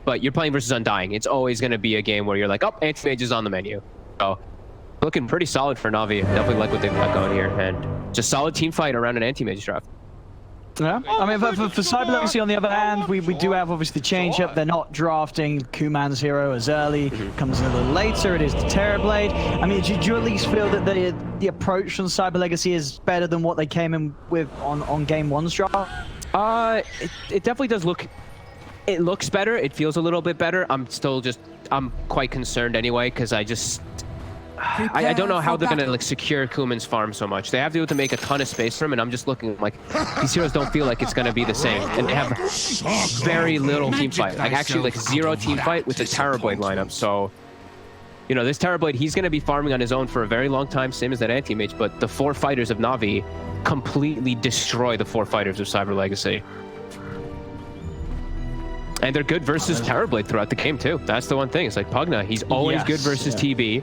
but you're playing versus Undying. It's always going to be a game where you're like, oh, Anti-Mage is on the menu. So looking pretty solid for NAVI. Definitely like what they've got going here, and just solid team fight around an Anti-Mage draft. Yeah, I mean, for Cyber Legacy, on the other hand, we do have obviously the change up. They're not drafting Kuman's hero as early. Comes in a little later. It is the Terrorblade. I mean, do you at least feel that the approach from Cyber Legacy is better than what they came in with on game one's draft? It definitely does look. It looks better. It feels a little bit better. I'm quite concerned anyway, because I don't know how they're gonna like secure Kuman's farm so much. They have to make a ton of space for him, and I'm just looking like these heroes don't feel like it's gonna be the same, and they have very little team fight. Like actually like 0 team fight with the Terrorblade lineup. So, you know, this Terrorblade, he's gonna be farming on his own for a very long time, same as that Anti-Mage. But the 4 fighters of NAVI completely destroy the 4 fighters of Cyber Legacy. And they're good versus Terrorblade throughout the game too. That's the one thing. It's like Pugna, he's always good versus TB.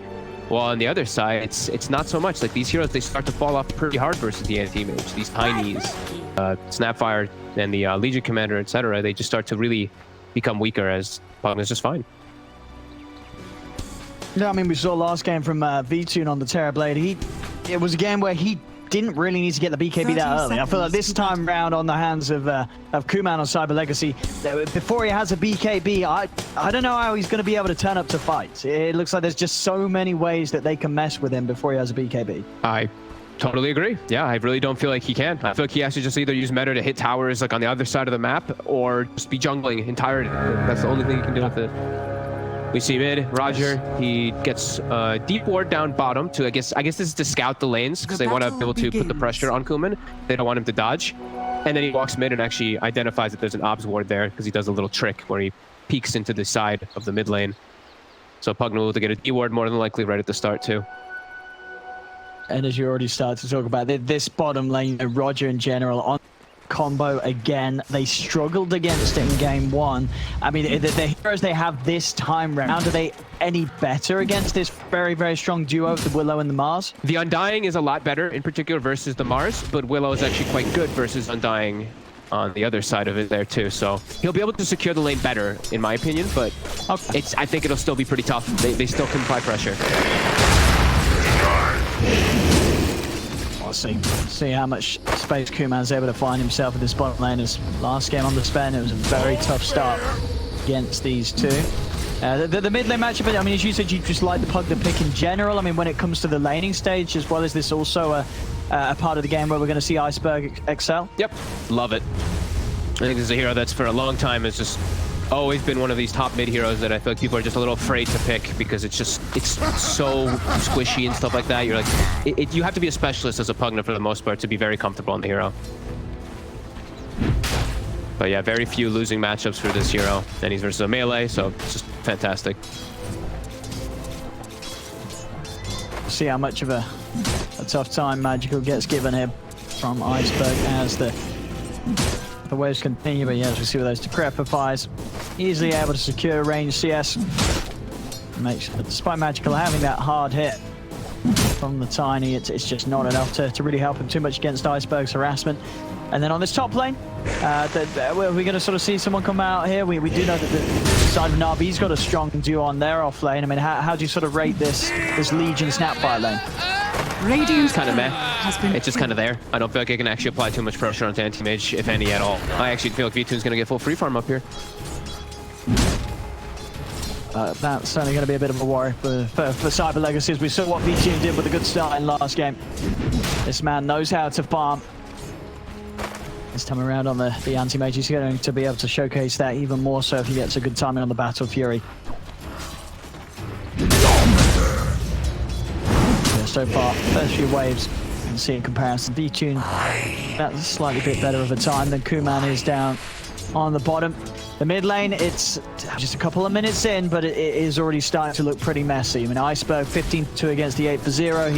While on the other side, it's not so much. Like these heroes, they start to fall off pretty hard versus the Anti-Mage. These Tinies, Snapfire, and the Legion Commander, etc. They just start to really become weaker as Pugna's just fine. No, I mean, we saw last game from V-Tune on the Terrorblade. It was a game where he didn't really need to get the BKB that early. I feel like this time round on the hands of Kuman on Cyber Legacy, before he has a BKB, I don't know how he's going to be able to turn up to fights. It looks like there's just so many ways that they can mess with him before he has a BKB. I totally agree. Yeah, I really don't feel like he can. I feel like he has to just either use meta to hit towers like on the other side of the map, or just be jungling entirely. That's the only thing you can do with it. We see mid, Roger, he gets deep ward down bottom to, I guess this is to scout the lanes, because they want to be able to put the pressure on Kuman. They don't want him to dodge. And then he walks mid and actually identifies that there's an obs ward there, because he does a little trick where he peeks into the side of the mid lane. So Pugna will get a D ward more than likely right at the start too. And as you already started to talk about, this bottom lane, Roger and GeneRal on combo again. They struggled against it in game one. I mean, the heroes they have this time round, are they any better against this very, very strong duo of the Willow and the Mars? The Undying is a lot better in particular versus the Mars, but Willow is actually quite good versus Undying on the other side of it there too. So he'll be able to secure the lane better, in my opinion, but I think it'll still be pretty tough. They still can apply pressure. See how much space Kuman's able to find himself in this bottom lane. As last game on the Spen, it was a very tough start against these two. The mid lane matchup, I mean, as you said, you just like the Pugna pick in general. I mean, when it comes to the laning stage as well, is this also a part of the game where we're going to see Iceberg excel? Yep, love it. I think this is a hero that's for a long time has just always been one of these top mid heroes that I feel like people are just a little afraid to pick, because it's so squishy and stuff like that. You're like, you have to be a specialist as a Pugna for the most part to be very comfortable on the hero. But yeah, very few losing matchups for this hero, and he's versus a melee, so it's just fantastic. See how much of a tough time Magical gets given here from Iceberg as the waves continue, but yes, we see with those Decrepifies, easily able to secure range CS. Despite Magical having that hard hit from the Tiny, it's just not enough to really help him too much against Iceberg's harassment. And then on this top lane, we're going to sort of see someone come out here. We do know that the side of NAVI's got a strong duo on their off lane. I mean, how do you sort of rate this Legion Snapfire lane? It's kind of meh. It's just kind of there. I don't feel like I can actually apply too much pressure onto Anti-Mage, if any at all. I actually feel like V-Tune's going to get full free farm up here. That's certainly going to be a bit of a worry for Cyber Legacy, as we saw what V-Tune did with a good start in last game. This man knows how to farm. This time around on the Anti-Mage, he's going to be able to showcase that even more so if he gets a good timing on the Battle Fury. So far, first few waves, you can see in comparison, V-Tune, that's a slightly bit better of a time than Kuman is down on the bottom. The mid lane, it's just a couple of minutes in, but it is already starting to look pretty messy. I mean, Iceberg 15-2 against the 8-0.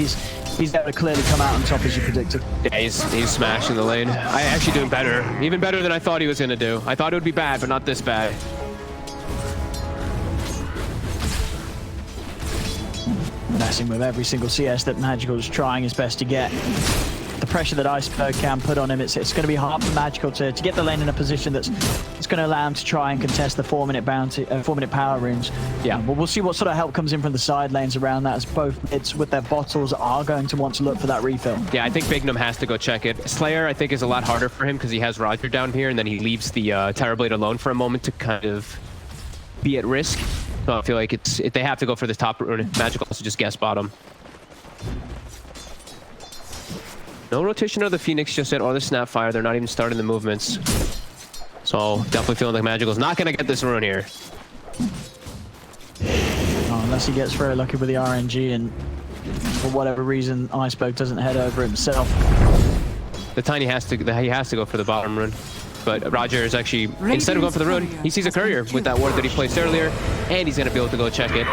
He's able to clearly come out on top as you predicted. Yeah, he's smashing the lane. Actually doing better, even better than I thought he was going to do. I thought it would be bad, but not this bad. Messing with every single CS that Magical is trying his best to get. The the pressure that Iceberg can put on him, it's going to be hard for Magical to get the lane in a position that's going to allow him to try and contest the 4-minute bounty, 4-minute power runes. Yeah. But we'll see what sort of help comes in from the side lanes around that, as both mids with their bottles are going to want to look for that refill. Yeah, I think Bignum has to go check it. Slayer, I think, is a lot harder for him because he has Roger down here, and then he leaves the Terrorblade alone for a moment to kind of be at risk. So I feel like if they have to go for the top rune, Magical also just guess bottom. No rotation of the Phoenix just yet, or the Snapfire. They're not even starting the movements. So definitely feeling like Magical's not going to get this rune here. Oh, unless he gets very lucky with the RNG and for whatever reason Iceberg doesn't head over himself. The Tiny he has to go for the bottom rune. But Roger is actually, instead of going for the rune, he sees a courier with that ward that he placed earlier, and he's going to be able to go check it.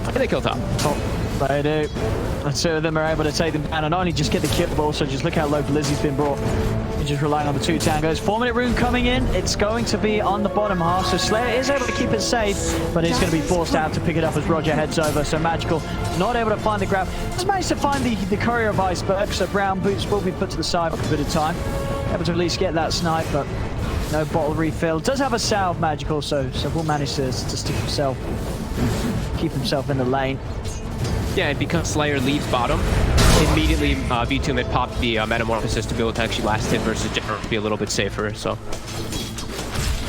And they kill top. Oh, they do. The two of them are able to take them down and not only just get the kill, but also just look how low Blizzy's been brought. He's just relying on the 2 tangos. 4-minute rune coming in. It's going to be on the bottom half, so Slayer is able to keep it safe, but he's going to be forced out to pick it up as Roger heads over. So Magical not able to find the grab. Has managed to find the courier of Iceberg, so Brown Boots will be put to the side for a bit of time. Able to at least get that snipe, but no bottle refill. Does have a salve, Magical, so will manage to stick himself, keep himself in the lane. Yeah, and because Slayer leaves bottom, immediately V2 mid popped the Metamorphosis to be able to actually last hit versus GeneRal, be a little bit safer. So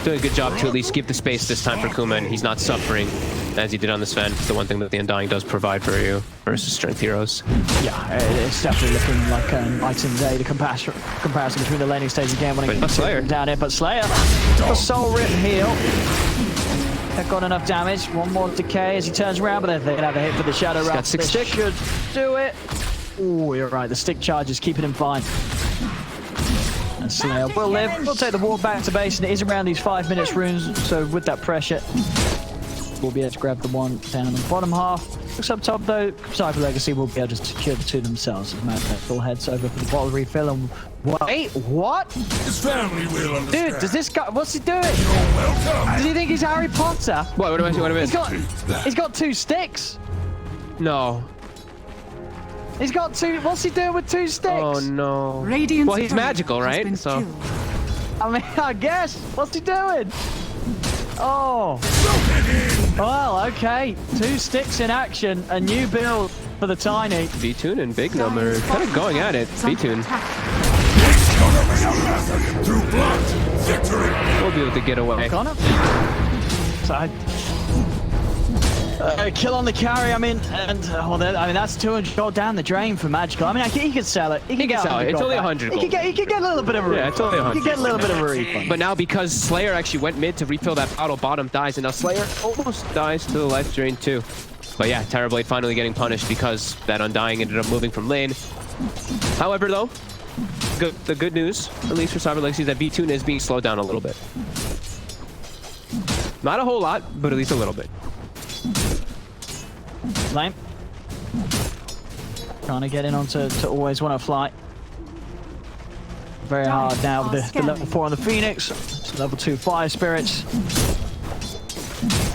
doing a good job to at least give the space this time for Kuma, and he's not suffering as he did on the Sven. The one thing that the Undying does provide for you versus Strength Heroes. Yeah, it's definitely looking like night and day, the comparison between the laning stage again when it gets Slayer down here. But Slayer, the Soul Rip heal. They've got enough damage. One more decay as he turns around, but they're going to have a hit for the Shadow Wrath. Got 6 stick. Should do it. Oh, you're right. The stick charge is keeping him fine. And Slayer will live. We'll take the ward back to base, and it is around these 5 minutes runes. So with that pressure, we'll be able to grab the one down in the bottom half. Looks up top though, Cyber Legacy will be able to secure the 2 themselves. As Full heads over for the bottle refill. And wait, what? His family will understand. Dude, does this guy? What's he doing? You're welcome. Does he think he's Harry Potter? What am I? He's got 2 sticks. No. He's got 2. What's he doing with 2 sticks? Oh no. Radiant's Well, he's turret magical, has right? been So. killed. I mean, I guess. What's he doing? Oh. Well, okay. 2 sticks in action. A new build for the Tiny. V-Tune and Bignum are kind of going at it. V-Tune. It's gonna be a massacre through blood. Victory. We'll be able to get away. Connor. So, kill on the carry. I mean, and that's 200 gold down the drain for Magical. I mean, he could sell it. He can sell it. It's only 100 gold. He could get a little bit of a refund. Yeah, it's only 100. He could get a little bit of a refund. But now because Slayer actually went mid to refill that bottle, bottom dies, and now Slayer almost dies to the life drain too. But yeah, Terrorblade finally getting punished because that Undying ended up moving from lane. However, though, the good news, at least for Cyber Legacy, is that V-Tune is being slowed down a little bit. Not a whole lot, but at least a little bit. Lane. Trying to get in onto Always Wanna Fly. Very hard now with the level 4 on the Phoenix. So level 2 Fire Spirits.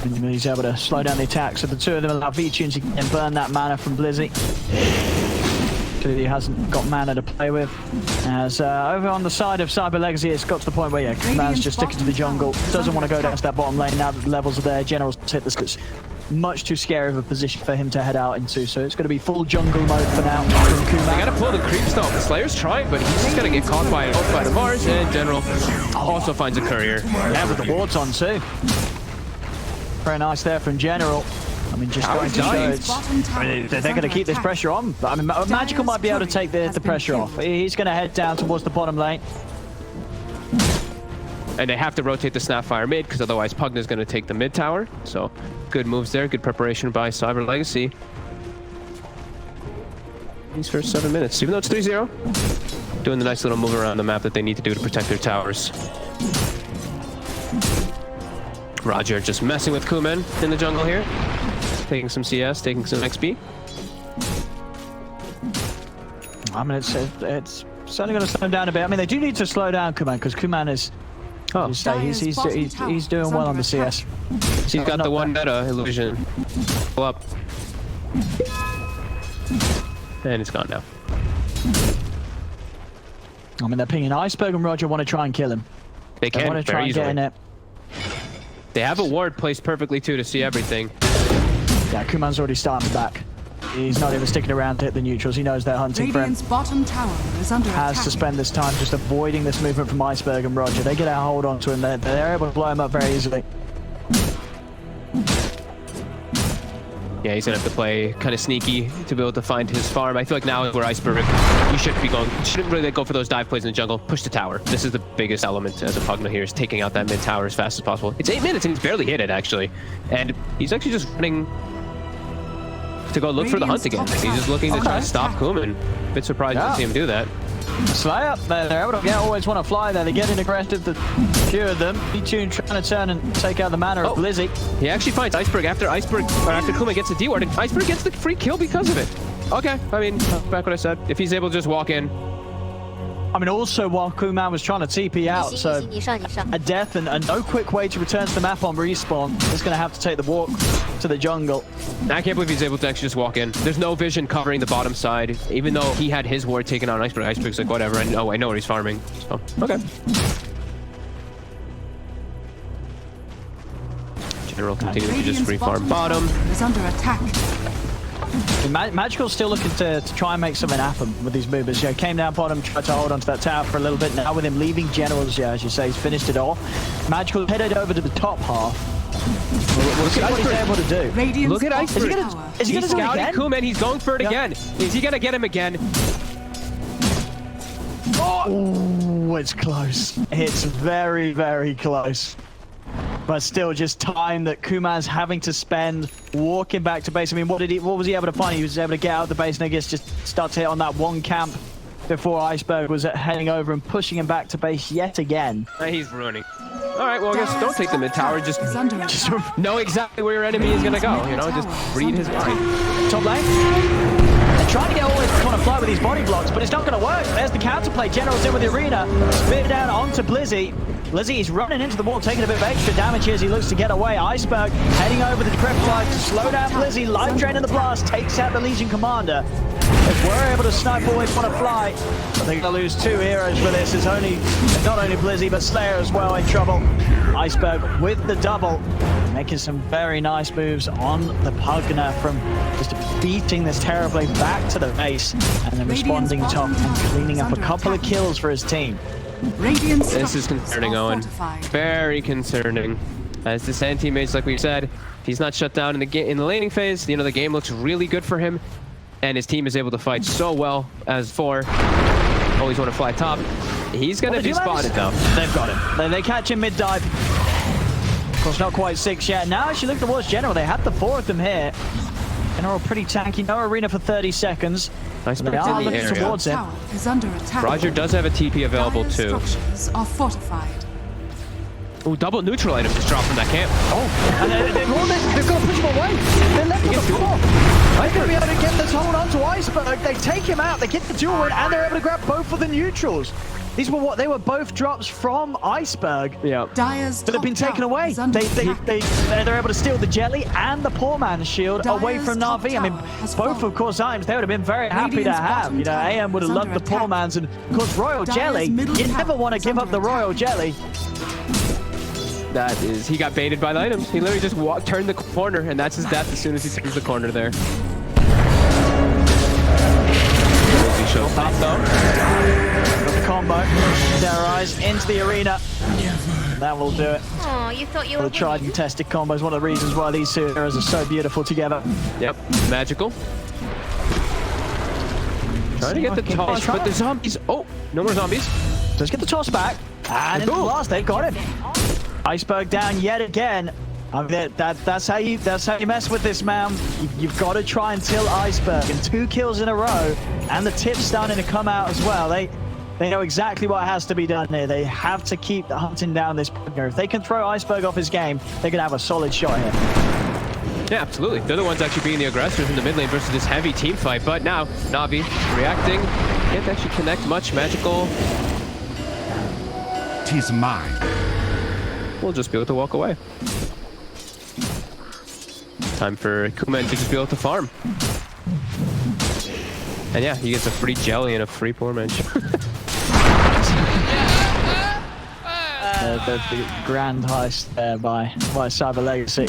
And he's able to slow down the attack. So the 2 of them allow V-Tunes to and burn that mana from Blizzy. Clearly hasn't got mana to play with. As over on the side of Cyber Legacy, it's got to the point where, yeah, man's just sticking to the jungle. Doesn't want to go down to that bottom lane now that the levels are there. GeneRal's hit this. It's much too scary of a position for him to head out into. So it's going to be full jungle mode for now from Kuma. They gotta pull the creep stop. The Slayer's trying, but he's just gonna get caught by the Mars, and GeneRal also finds a courier. Yeah, with the wards on too. Very nice there from GeneRal. I mean, just going to show they're going to keep this pressure on. But I mean, Magical might be able to take the pressure off. He's going to head down towards the bottom lane. And they have to rotate the Snapfire mid, because otherwise Pugna's going to take the mid tower. So good moves there, good preparation by Cyber Legacy. These first 7 minutes, even though it's 3-0, doing the nice little move around the map that they need to do to protect their towers. Roger just messing with Kuman in the jungle here. Taking some CS, taking some XP. I mean, it's certainly going to slow him down a bit. I mean, they do need to slow down Kuman, because Kuman is... Oh, he's doing well on the CS. He's got the one meta illusion. Pull up. And it's gone now. I mean, they're pinging Iceberg and Roger want to try and kill him. They They can want to try very and get easily. in it. They have a ward placed perfectly too to see everything. Yeah, Kuman's already starting back. He's not even sticking around to hit the neutrals. He knows they're hunting for him. Radiant's bottom tower is under Has attack. to spend this time just avoiding this movement from Iceberg and Roger. They get a hold onto him. They're able to blow him up very easily. Yeah, he's gonna have to play kind of sneaky to be able to find his farm. I feel like now is where Iceberg, you shouldn't really go for those dive plays in the jungle. Push the tower. This is the biggest element as a Pugna here, is taking out that mid tower as fast as possible. It's 8 minutes and he's barely hit it actually, and he's actually just running to go look for the hunt again. He's just looking to try to stop Kuman. Bit surprised to see him do that. Slayer, they're able to always want to fly there. They get in aggressive, the few of them. B-Tune trying to turn and take out the mana of Blizzy. He actually finds Iceberg after Kuman gets the D-ward, and Iceberg gets the free kill because of it. Okay, I mean, back what I said. If he's able to just walk in. I mean, also while Kuman was trying to TP out, so a death and no quick way to return to the map on respawn. He's going to have to take the walk to the jungle. I can't believe he's able to actually just walk in. There's no vision covering the bottom side, even though he had his ward taken on Iceberg. Iceberg's like, whatever, I know where he's farming. So, okay. GeneRal continues to just free farm bottom. Is under attack. Magical's still looking to try and make something happen with these movers. Yeah, came down bottom, tried to hold onto that tower for a little bit. Now with him leaving GeneRal's, yeah, as you say, he's finished it off. Magical headed over to the top half. We'll see what he's able to do. Radiant's Look at bottom Iceberg. tower. Is he He's going to do it scouting again? Kuman. He's going for it again. Is he going to get him again? Oh, it's close. It's very, very close. But still, just time that Kuman's having to spend walking back to base. I mean, what was he able to find? He was able to get out of the base and I guess just start to hit on that one camp before Iceberg was heading over and pushing him back to base yet again. He's ruining. All right, well, I guess don't take the mid tower. Just know exactly where your enemy is going to go. You know, just read his mind. Top lane. They're trying to get always to want to fly with these body blocks, but it's not going to work. There's the counterplay. GeneRal's in with the arena. Spit down onto Blizzy. Blizzy is running into the wall, taking a bit of extra damage here as he looks to get away. Iceberg heading over the Decrepify to slow down Blizzy. Life Drain in the blast takes out the Legion Commander. If we're able to snipe always want to fly, I think they'll lose 2 heroes for this. It's not only Blizzy, but Slayer as well in trouble. Iceberg with the double, making some very nice moves on the Pugna from just beating this Terrorblade back to the base and then responding top and cleaning up a couple of kills for his team. This is concerning, Owen. Very concerning. As the Sand teammates, like we said, if he's not shut down in the laning phase, you know, the game looks really good for him. And his team is able to fight so well as for always want to fly top. He's going to be spotted, though. They've got him. They catch him mid-dive. Of course, not quite 6 yet. Now, as you look towards GeneRal, they had the 4 of them here. GeneRal pretty tanky. No arena for 30 seconds. Nice They are looking towards him. Is under attack. Roger does have a TP available, Dire too. structures are fortified. Ooh, double neutral item just dropped from that camp. Oh, and they've got to push him away. They're left on the floor. They're going to be able to get this hold on to Iceberg. They take him out. They get the duel win, and they're able to grab both of the neutrals. These were they were both drops from Iceberg. Yeah. Dire's That have been taken away. They're able to steal the jelly and the poor man's shield away from NAVI. I mean, both of course times they would have been very happy to have. You know, AM would have loved the poor man's, and of course Royal Jelly. You never want to give up the Royal Jelly. That is, he got baited by the items. He literally just turned the corner, and that's his death as soon as he turns the corner there. He shows top though. Got the combo. Terrorize into the arena. That will do it. Oh, you thought you were The tried and tested combos. One of the reasons why these two heroes are so beautiful together. Yep, magical. Trying to get the toss, but the zombies. Oh, no more zombies. Let's get the toss back. And in the blast, they got him. Iceberg down yet again. I mean, that's how you mess with this, man. You've got to try and kill Iceberg, and 2 kills in a row, and the tip's starting to come out as well. They know exactly what has to be done here. They have to keep hunting down this partner. If they can throw Iceberg off his game, they're gonna have a solid shot here. Yeah, absolutely. They're the ones actually being the aggressors in the mid lane versus this heavy team fight. But now Navi reacting, can't actually connect much. Magical. 'Tis mine. We'll just be able to walk away. Time for Kuman to just be able to farm. And yeah, he gets a free jelly and a free poor mensch. the grand heist there by Cyber Legacy.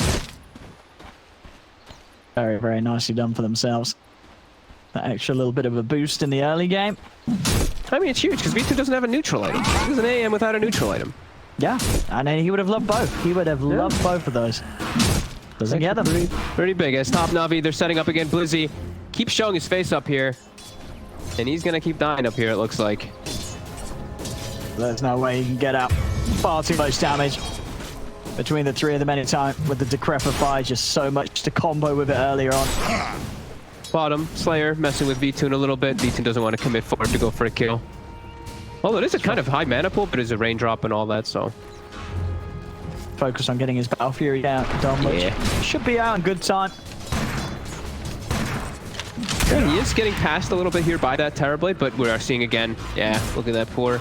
Very, very nicely done for themselves. That extra little bit of a boost in the early game. I mean, it's huge because V2 doesn't have a neutral item. He's an AM without a neutral item. Yeah, and then he would have loved both. He would have loved both of those. Doesn't get them. Pretty big. As top Navi, they're setting up again. Blizzy keeps showing his face up here. And he's going to keep dying up here, it looks like. There's no way he can get out. Far too much damage between the three of them anytime with the Decrepify. Just so much to combo with it earlier on. Bottom, Slayer messing with V2 a little bit. V2 doesn't want to commit forward to go for a kill. Well, it is a kind of high mana pool, but it's a raindrop and all that, so... Focus on getting his Battle Fury down, which should be out in good time. Yeah, he is getting passed a little bit here by that Terrorblade, but we are seeing again. Yeah, look at that poor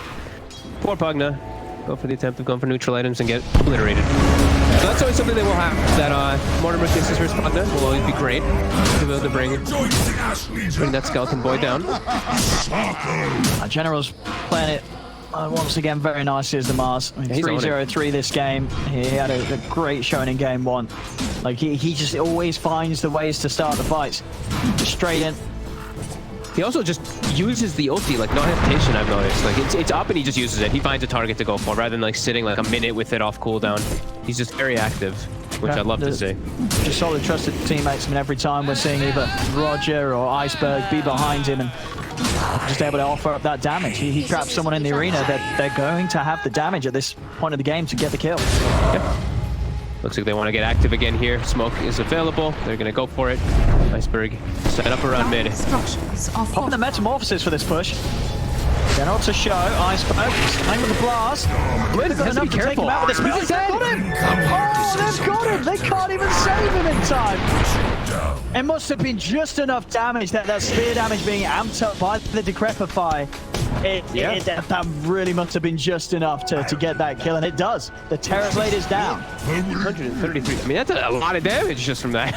Pugna. Go for the attempt of going for neutral items and get obliterated. So that's always something that we'll have. That Mortimer Kisses versus Pugna will always be great to be able to bring that skeleton boy down. GeneRal's playing it once again very nicely as the Mars. I mean, 3-0-3 this game. He had a great showing in game one. Like he just always finds the ways to start the fights. Just straight in. He also just uses the ulti, like no hesitation, I've noticed. Like it's up and he just uses it. He finds a target to go for rather than like sitting like a minute with it off cooldown. He's just very active, which I'd love to see. Just solid trusted teammates. I mean, every time we're seeing either Roger or Iceberg be behind him and just able to offer up that damage. He traps someone in the arena that they're going to have the damage at this point of the game to get the kill. Yep. Looks like they want to get active again here. Smoke is available. They're going to go for it. Iceberg set up around mid. Popping the Metamorphosis for this push. GeneRal to show. Iceberg playing with the blast. Wait, has to be careful. Him out with this. Oh, they've got him! Oh, they've got him! They can't even save him in time. It must have been just enough damage, that spear damage being amped up by the Decrepify. That really must have been just enough to get that kill, and it does. The Terrorblade is down. 133. I mean, that's a lot of damage just from that.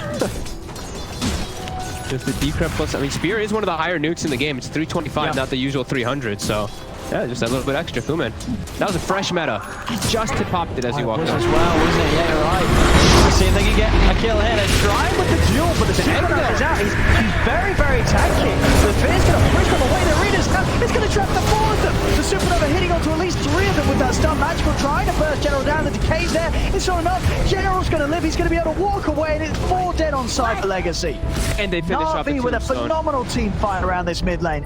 Just the Decrep plus, I mean, Spear is one of the higher nukes in the game. It's 325, not the usual 300, so yeah, just a little bit extra. Kuman. That was a fresh meta. He just popped it as he walked up. As well, wasn't it? Yeah, right. Let's see if they can get a kill here. They're trying with the duel, but the Supernova is out. He's very, very tanky. The Fear's going to push them away. The arena's now. It's going to trap the four of them. The Supernova hitting onto at least three of them with that stun. Magical trying to burst GeneRal down. The decay's there. It's not enough. GeneRal's going to live. He's going to be able to walk away, and it's 4 dead on Cyber Legacy. And they finish off NAVI with a phenomenal team fight around this mid lane.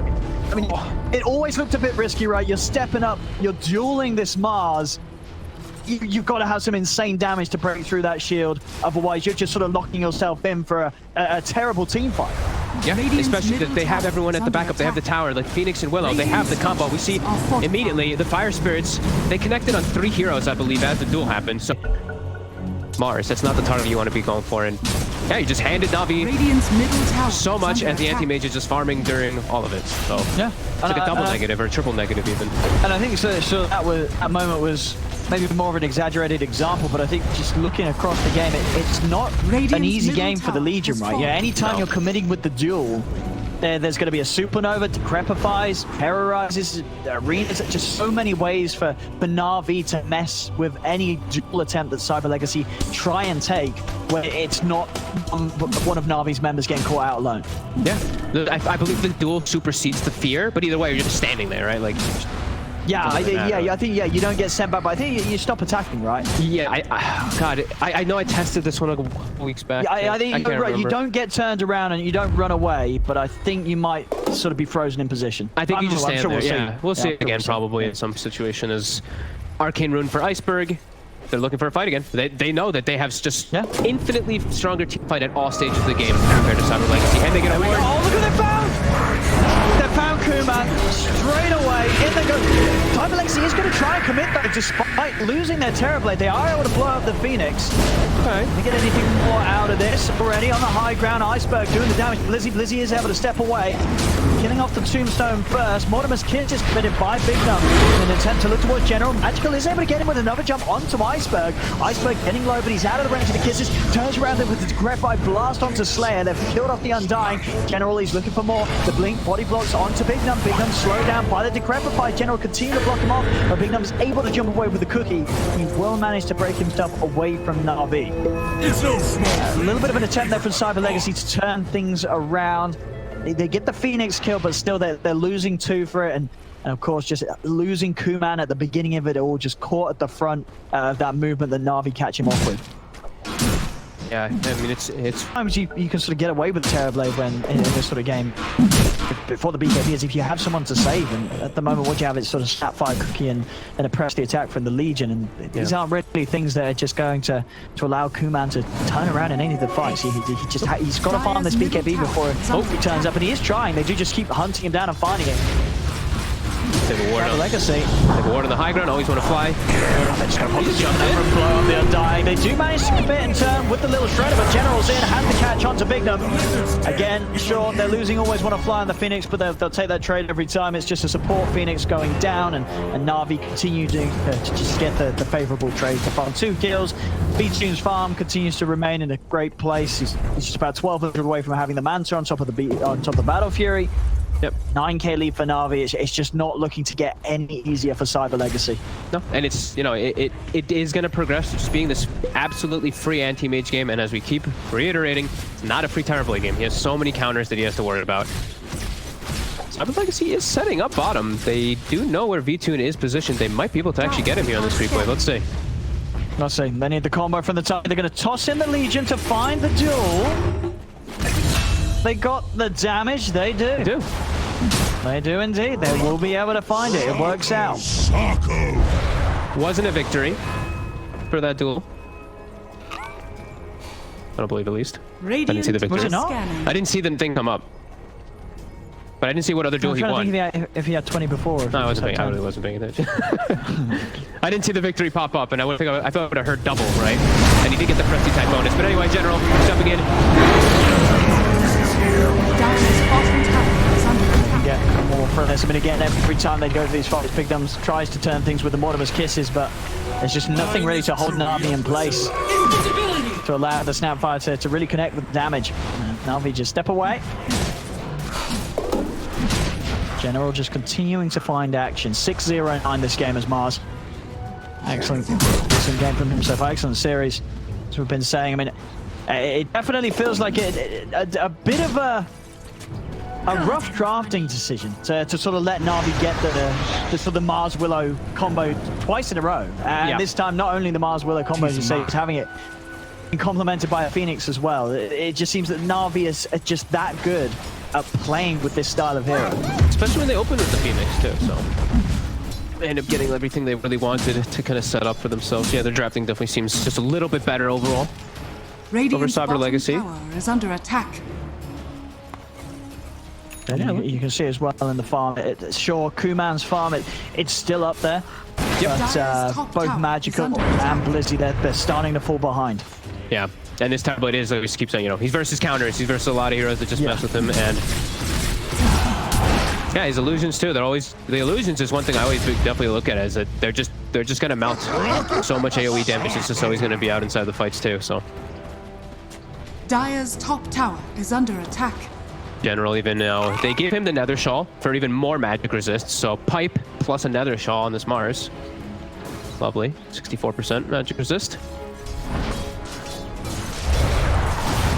I mean, it always looked a bit risky, right? You're stepping up, you're dueling this Mars. You've got to have some insane damage to break through that shield. Otherwise, you're just sort of locking yourself in for a terrible team fight. Yeah, especially that they have everyone at the backup. They have the tower, like Phoenix and Willow. They have the combo. We see immediately the Fire Spirits. They connected on 3 heroes, I believe, as the duel happened. So Mars, that's not the target you want to be going for. And yeah, you just handed Navi so much as the anti-mage is just farming during all of it. So yeah, it's like a double negative or triple negative even. And I think so that moment was maybe more of an exaggerated example, but I think just looking across the game, it's not an easy game for the Legion, right? Yeah, anytime you're committing with the duel, there's going to be a Supernova, Decrepifies, Terrorizes, arenas, just so many ways for Na'Vi to mess with any duel attempt that Cyber Legacy try and take, where it's not one of Na'Vi's members getting caught out alone. Yeah, I believe the duel supersedes the fear, but either way, you're just standing there, right? Like, yeah, I think you don't get sent back, but I think you stop attacking, right? Yeah, I know I tested this one a couple weeks back. Yeah, I think you're right. You don't get turned around and you don't run away, but I think you might sort of be frozen in position. I think you just stand there. We'll see it again probably in some situation as Arcane Rune for Iceberg. They're looking for a fight again. They know that they have just infinitely stronger team fight at all stages of the game compared to Cyber Legacy, and they get a ward. Oh, look at that found! They found Kuman straight away. In they go. Cyber Legacy is going to try and commit though, despite losing their Terrorblade. They are able to blow up the Phoenix. Okay. They get anything more out of this already on the high ground. Iceberg doing the damage. Blizzy is able to step away, killing off the Tombstone first. Mortimer's Kiss is committed by Big Num in an attempt to look towards GeneRal. Magical is able to get him with another jump onto Iceberg. Iceberg getting low, but he's out of the range of the kisses. Turns around there with the Decrepify blast onto Slayer. They've killed off the Undying. GeneRal is looking for more. The blink body blocks onto Big Num. Big Num slowed down by the Decrepify. GeneRal continue to block block him off, but Big Num's able to jump away with the cookie. He will manage to break himself away from Navi. It's no small A little bit of an attempt there from Cyber Legacy to turn things around. They get the Phoenix kill, but still they're losing 2 for it, and of course just losing Kuman at the beginning of it all, just caught at the front of that movement that Navi catch him off with. Yeah, I mean, it's Sometimes you can sort of get away with Terrorblade when in this sort of game before the BKB is if you have someone to save, and at the moment what you have is sort of Snapfire Cookie and a press the attack from the Legion, and these aren't really things that are just going to allow Kuman to turn around in any of the fights. He's got to farm this BKB before he turns up, and he is trying. They do just keep hunting him down and finding him. they have a ward on Legacy. They have a ward on the high ground. Always want to fly. They're just going to pop the jump in and blow on the Undying. They do manage to commit and turn with the little shredder, but GeneRal's in, has the catch onto Big Num. Again, sure, they're losing, always want to fly on the Phoenix, but they'll take that trade every time. It's just a support Phoenix going down, and Navi continue to just get the favorable trade to farm 2 kills. B-Tune's farm continues to remain in a great place. He's just about 1,200 away from having the Manta on top of the Battle Fury. Yep. 9k lead for Navi. It's just not looking to get any easier for Cyber Legacy. No, and it's, you know, it is going to progress to just being this absolutely free anti-mage game, and as we keep reiterating, it's not a free Terrorblade game. He has so many counters that he has to worry about. Cyber Legacy is setting up bottom. They do know where V-Tune is positioned. They might be able to actually get him here on this creep wave. Let's see. Let's see. They need the combo from the top. They're going to toss in the Legion to find the duel. They got the damage. They do. They do. They do indeed. They will be able to find it. It works out. Wasn't a victory for that duel. I don't believe, at least. I didn't see the victory. Was it not? I didn't see the thing come up. But I didn't see what other duel he won. If he had 20 before. No, I really wasn't paying attention. I didn't see the victory pop up, and I thought I would have heard double, right? And he did get the Presty type bonus. But anyway, GeneRal jumping in. Get more for this. I mean, again, every time they go to these fights, Big Nums tries to turn things with the Mortimer's Kisses, but there's just nothing really to hold Navi in place to allow the Snapfire to really connect with damage. Navi just step away. GeneRal just continuing to find action. 6-0-9 this game as Mars. Excellent game from him so far. Excellent series, as we've been saying. I mean, it definitely feels like a bit of a rough drafting decision to sort of let Navi get the sort of Mars Willow combo twice in a row. And this time, not only the Mars Willow combo, as you say, he's having it complemented by a Phoenix as well. It just seems that Navi is just that good at playing with this style of hero. Especially when they open with the Phoenix, too, so they end up getting everything they really wanted to kind of set up for themselves. Yeah, their drafting definitely seems just a little bit better overall. Over Cyber Legacy. Is under attack. And you can see as well in the farm, sure, Kuman's farm, it's still up there. But both Magical and Blizzy, they're starting to fall behind. Yeah, and this Terrorblade is, like we keep saying, you know, he's versus counters, he's versus a lot of heroes that just mess with him, and yeah, his illusions too. They're always, the illusions is one thing I always definitely look at, is that they're just gonna mount so much AoE damage. It's just always gonna be out inside the fights too. So Dire's top tower is under attack. GeneRal even now, they gave him the Nether Shawl for even more magic resist. So pipe plus a Nether Shawl on this Mars. Lovely, 64% magic resist.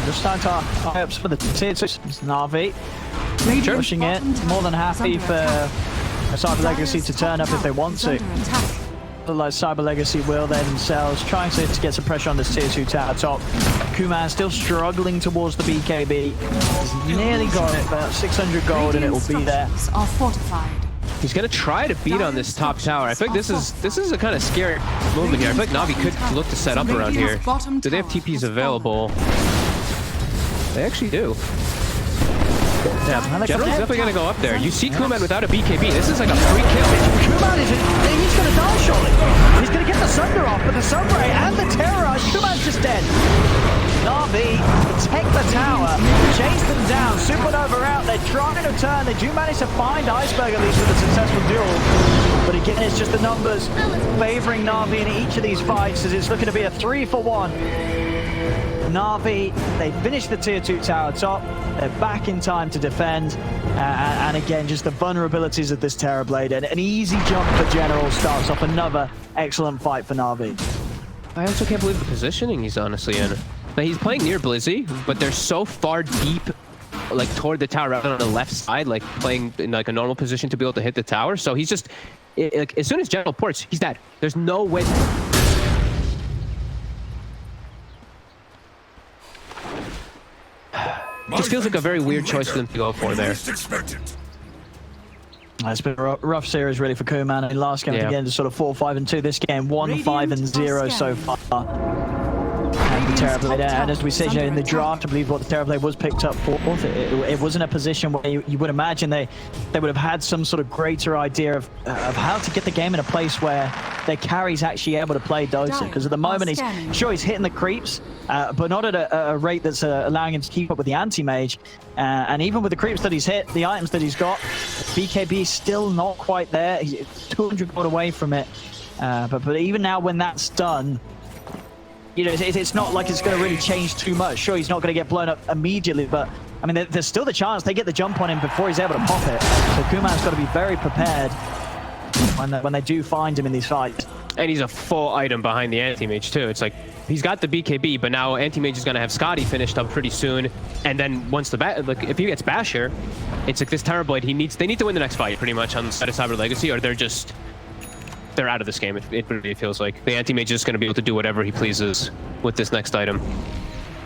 Just time to high ups for the tier 2. It's Navi pushing it. More than happy for Cyber Legacy to turn up if they want to. Like Cyber Legacy will they themselves, trying to get some pressure on this tier 2 tower top. Kuman still struggling towards the BKB. He's nearly got it, but 600 gold and it will be there. Are fortified. He's gonna try to beat on this top tower. I think this is a kind of scary movement here. I think Navi could look to set up around here. Do they have TPs available? They actually do. Yeah, GeneRal's definitely gonna go up there. You see Kuman without a BKB. This is like a free kill. Kuman he's gonna die surely. He's gonna get the Sunder off, but the Sunray and the Terror, Kuman's just dead. Navi take the tower, chase them down, Supernova out, they're trying to turn, they do manage to find Iceberg at least with a successful duel. But again, it's just the numbers favoring Navi in each of these fights, as it's looking to be a 3-for-1. Na'Vi, they finished the tier 2 tower top. They're back in time to defend. And again, just the vulnerabilities of this Terrorblade. And an easy jump for GeneRal starts off another excellent fight for Na'Vi. I also can't believe the positioning he's honestly in. Like, he's playing near Blizzy, but they're so far deep, like toward the tower rather than on the left side, like playing in like a normal position to be able to hit the tower. So he's just, like, as soon as GeneRal ports, he's dead. There's no way. Just feels like a very weird choice for them to go for there. It's been a rough series really for Kuman. In last game, again, just sort of 4-5-2. This game, 1-5-0 so far. And the Terrorblade, and as we said, you know, in the draft, I believe what the Terrorblade was picked up for. It was in a position where you would imagine they would have had some sort of greater idea of how to get the game in a place where their carry's actually able to play Dota. Because at the moment, he's hitting the creeps, but not at a rate that's allowing him to keep up with the anti-mage. And even with the creeps that he's hit, the items that he's got, BKB still not quite there. He's 200 gold away from it. But even now, when that's done, you know, it's not like it's going to really change too much. Sure, he's not going to get blown up immediately, but I mean, there's still the chance they get the jump on him before he's able to pop it. So Kuman's got to be very prepared when they do find him in these fights. And he's a full item behind the anti-mage too. It's like he's got the BKB, but now anti-mage is going to have Scotty finished up pretty soon. And then once like if he gets Basher, it's like this Terrorblade. They need to win the next fight pretty much on the side of Cyber Legacy, or they're out of this game. It really feels like the anti-mage is going to be able to do whatever he pleases with this next item.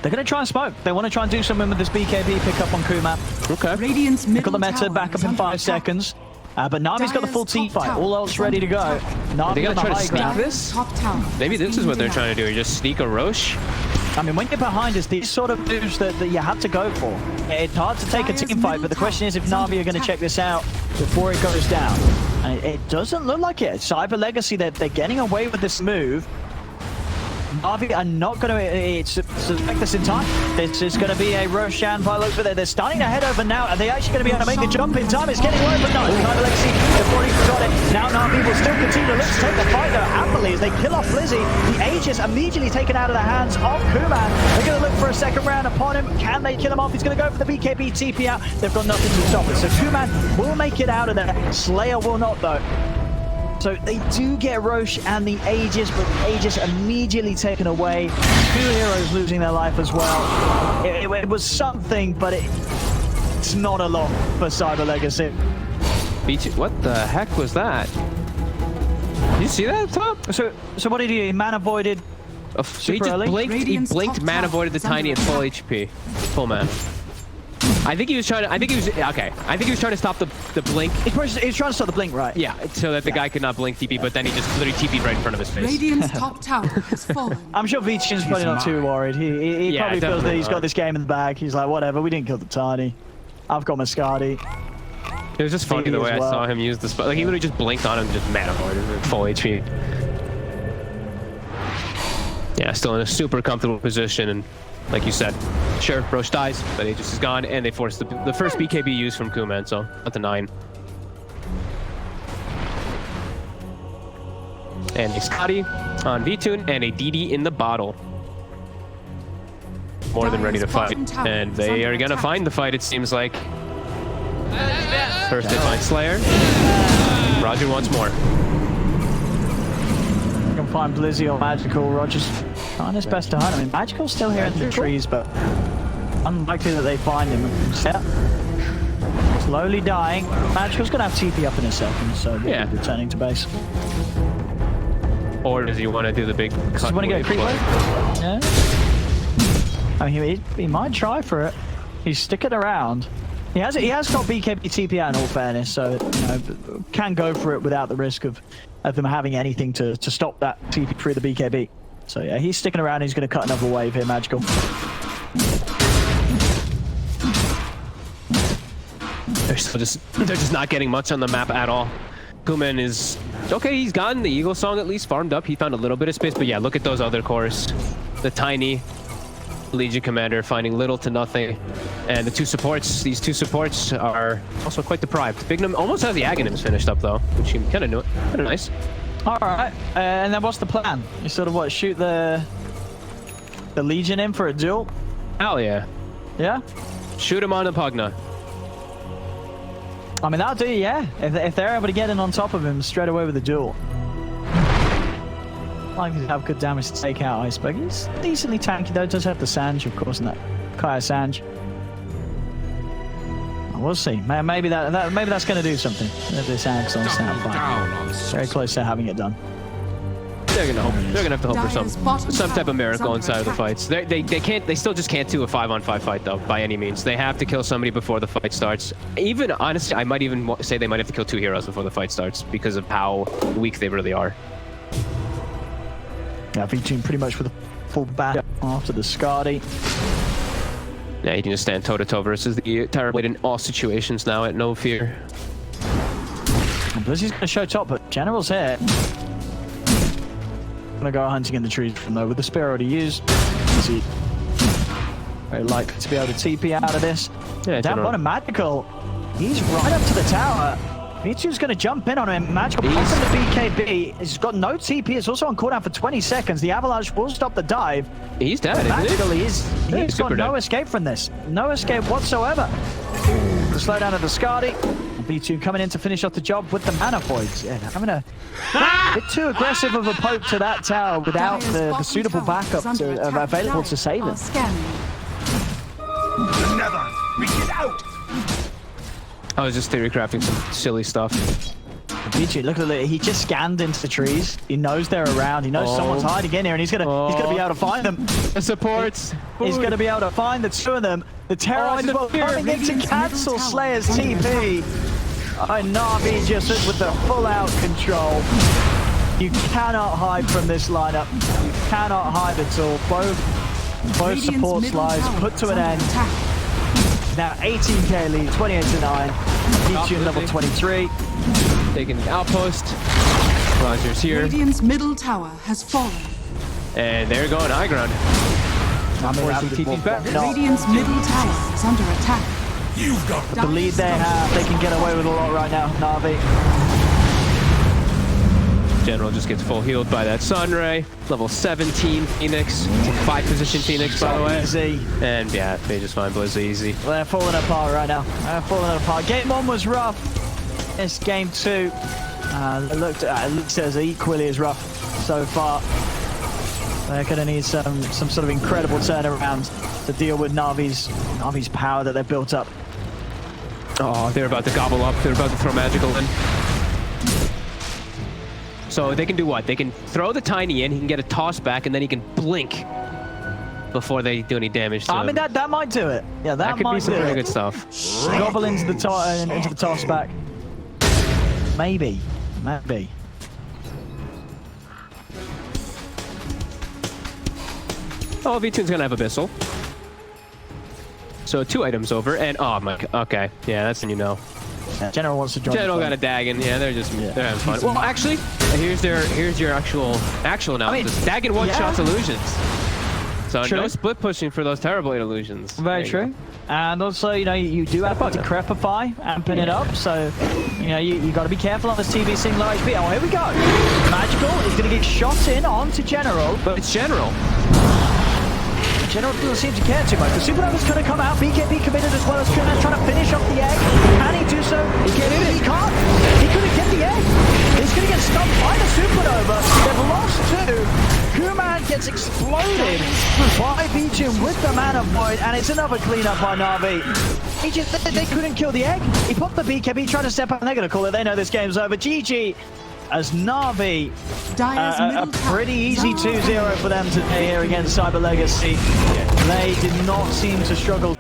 They're going to try and smoke. They want to try and do something with this BKB pick up on Kuman. Okay. Radiant's Pick middle up the meta, tower back up is in under 5 attack. seconds. But Na'Vi's got the full team fight. All else ready to go. Are they Na'Vi going on to the try to high sneak ground. this? Top tower. Maybe this is what they're trying to do. Just sneak a Roche. I mean, when you're behind us, these sort of moves that you have to go for. It's hard to take a team fight, but the question is if Na'Vi are going to check this out before it goes down. And it doesn't look like it. Cyber Legacy, they're getting away with this move. Na'Vi are not going to suspect this in time. This is going to be a Roshan by looks, but they're starting to head over now. Are they actually going to be able to make the jump in time? It's getting low, but no. Cyber Legacy, they've already got it. Now Na'Vi will still continue to look to take the fight, though, happily, as they kill off Blizzy. The Aegis immediately taken out of the hands of Kuman. They're going to look for a second round upon him. Can they kill him off? He's going to go for the BKB TP out. They've got nothing to stop it. So Kuman will make it out of there. Slayer will not, though. So they do get Roche and the Aegis, but the Aegis immediately taken away. 2 heroes losing their life as well. It was something, but it's not a lot for Cyber Legacy. What the heck was that? You see that up top? So what did he do? He man avoided He just blinked. He blinked, man avoided the tiny at full HP, full mana. I think he was trying to. I think he was trying to stop the blink. He was trying to stop the blink, right? Yeah, so that the guy could not blink TP, but then he just literally TP'd right in front of his face. Radiant's top tower has fallen. I'm sure Vichin's probably not too worried. He probably feels that he's got this game in the bag. He's like, whatever, we didn't kill the tiny. I've got my Scotty. It was just funny the way I saw him use the spell. Like he literally just blinked on him and just man avoided at full HP. Yeah, still in a super comfortable position, and like you said, sure, Roche dies, but Aegis is gone, and they forced the first BKB use from Kuman, so at the 9. And a Scotty on V-Tune, and a DD in the bottle. More than ready to fight, and they are gonna find the fight, it seems like. First they find Slayer. Roger wants more. Can find Blizzy or Magical. Roger's trying his best to hunt. I mean, Magical's still here in the trees, but unlikely that they find him. Yeah. Slowly dying. Magical's gonna have TP up in a second, so yeah, returning to base. Or does he want to do the big cut? Does he want to go creep wave? Yeah. I mean, he might try for it. He's sticking around. He has got BKB TP out in all fairness, so you know, can go for it without the risk of them having anything to stop that TP through the BKB. So yeah, he's sticking around. He's going to cut another wave here, Magical. They're just not getting much on the map at all. Kuman is okay. He's gotten the Eagle Song at least farmed up. He found a little bit of space, but yeah, look at those other cores. The tiny Legion Commander finding little to nothing, and the 2 supports. These 2 supports are also quite deprived. Bignum almost has the Aghanims finished up though, which you kind of knew it. Kind of nice. All right, and then what's the plan? You sort of shoot the the Legion in for a duel? Hell yeah. Yeah? Shoot him on the Pugna. I mean, that'll do, yeah. If they're able to get in on top of him straight away with the duel. Likely to have good damage to take out Iceberg. He's decently tanky though. Does have the Sanj, of course, and that Kaya Sanj. We'll see. Maybe that's going to do something. This Axe on snap. Very close to having it done. They're gonna hope. They're gonna have to hope for Dyer's some type of bottom miracle tower inside of the is under fights. They can't. They still just can't do a 5-on-5 fight though, by any means. They have to kill somebody before the fight starts. Even honestly, I might even say they might have to kill 2 heroes before the fight starts because of how weak they really are. Yeah, V2 pretty much with a full back after the Skadi. Yeah, he can just stand toe-to-toe versus the Terrorblade in all situations now at no fear. Blizzy's going to show top, but GeneRal's here. Going to go hunting in the trees from there with the spear already used. Blizzy very likely to be able to TP out of this. Yeah, Down bottom, Magical. He's right up to the tower. V2's going to jump in on him. Magical popping the BKB. He's got no TP. It's also on cooldown for 20 seconds. The Avalanche will stop the dive. He's dead, Magical, isn't he? he's got no escape from this. No escape whatsoever. The slowdown of the Skadi. V2 coming in to finish off the job with the mana voids. Yeah, having a bit too aggressive of a poke to that tower without the suitable backup available to save him. Never! Reach it out! I was just theory crafting some silly stuff. V2, look at it. He just scanned into the trees. He knows they're around. He knows someone's hiding in here, and he's gonna be able to find them. The supports. He's gonna be able to find the 2 of them. The Terrorists as well coming in to cancel Slayer's TP. NAVI just with the full-out control. You cannot hide from this lineup. You cannot hide at all. Both support lives put to an end. Now 18k lead, 28-9. V2 level 23. Taking the outpost. Roger's here. Radiant's middle tower has fallen. And they're going high ground. Forcing TP back. Radiant's middle tower is under attack. You've got The lead they have, they can get away with a lot right now, Navi. GeneRal just gets full healed by that Sunray. Level 17 Phoenix. It's a 5-position Phoenix, by the way. Easy. And yeah, they just find Blizz easy. They're falling apart right now. They're falling apart. Game 1 was rough. It's game 2. It looks as equally as rough so far. They're going to need some sort of incredible turnaround to deal with Navi's power that they've built up. Oh, they're about to gobble up. They're about to throw Magical in. So they can do what? They can throw the Tiny in, he can get a toss back, and then he can blink before they do any damage to him. I mean, that might do it. Yeah, that could might be some do pretty it. good stuff. Gobble into the toss back. Maybe. Oh, V2's gonna have Abyssal. So 2 items over, and oh my, okay, yeah, that's when you know. Yeah, GeneRal wants to join. GeneRal got a Dagon, yeah, they're having fun. Well, actually, here's your actual analysis. Dagon one-shots illusions. So True. no split pushing for those Terrorblade illusions. Very true. And also, you do have to Decrepify and pin it up, so you got to be careful on this TV seeing low HP. Oh, here we go. Magical is going to get shot in onto GeneRal. But it's GeneRal. GeneRal doesn't seem to care too much. The Supernova's going to come out. BKB committed as well as Kuman trying to finish off the egg. Can he do so? He can't. He couldn't get the egg. He's going to get stunned by the Supernova. They've lost 2. Kuman gets exploded by V2 with the Mana Void, and it's another cleanup by Navi. They couldn't kill the egg. He popped the BKB, trying to step up, and they're going to call it. They know this game's over. GG. As Navi, a pretty easy 2-0 for them today here against Cyber Legacy. They did not seem to struggle.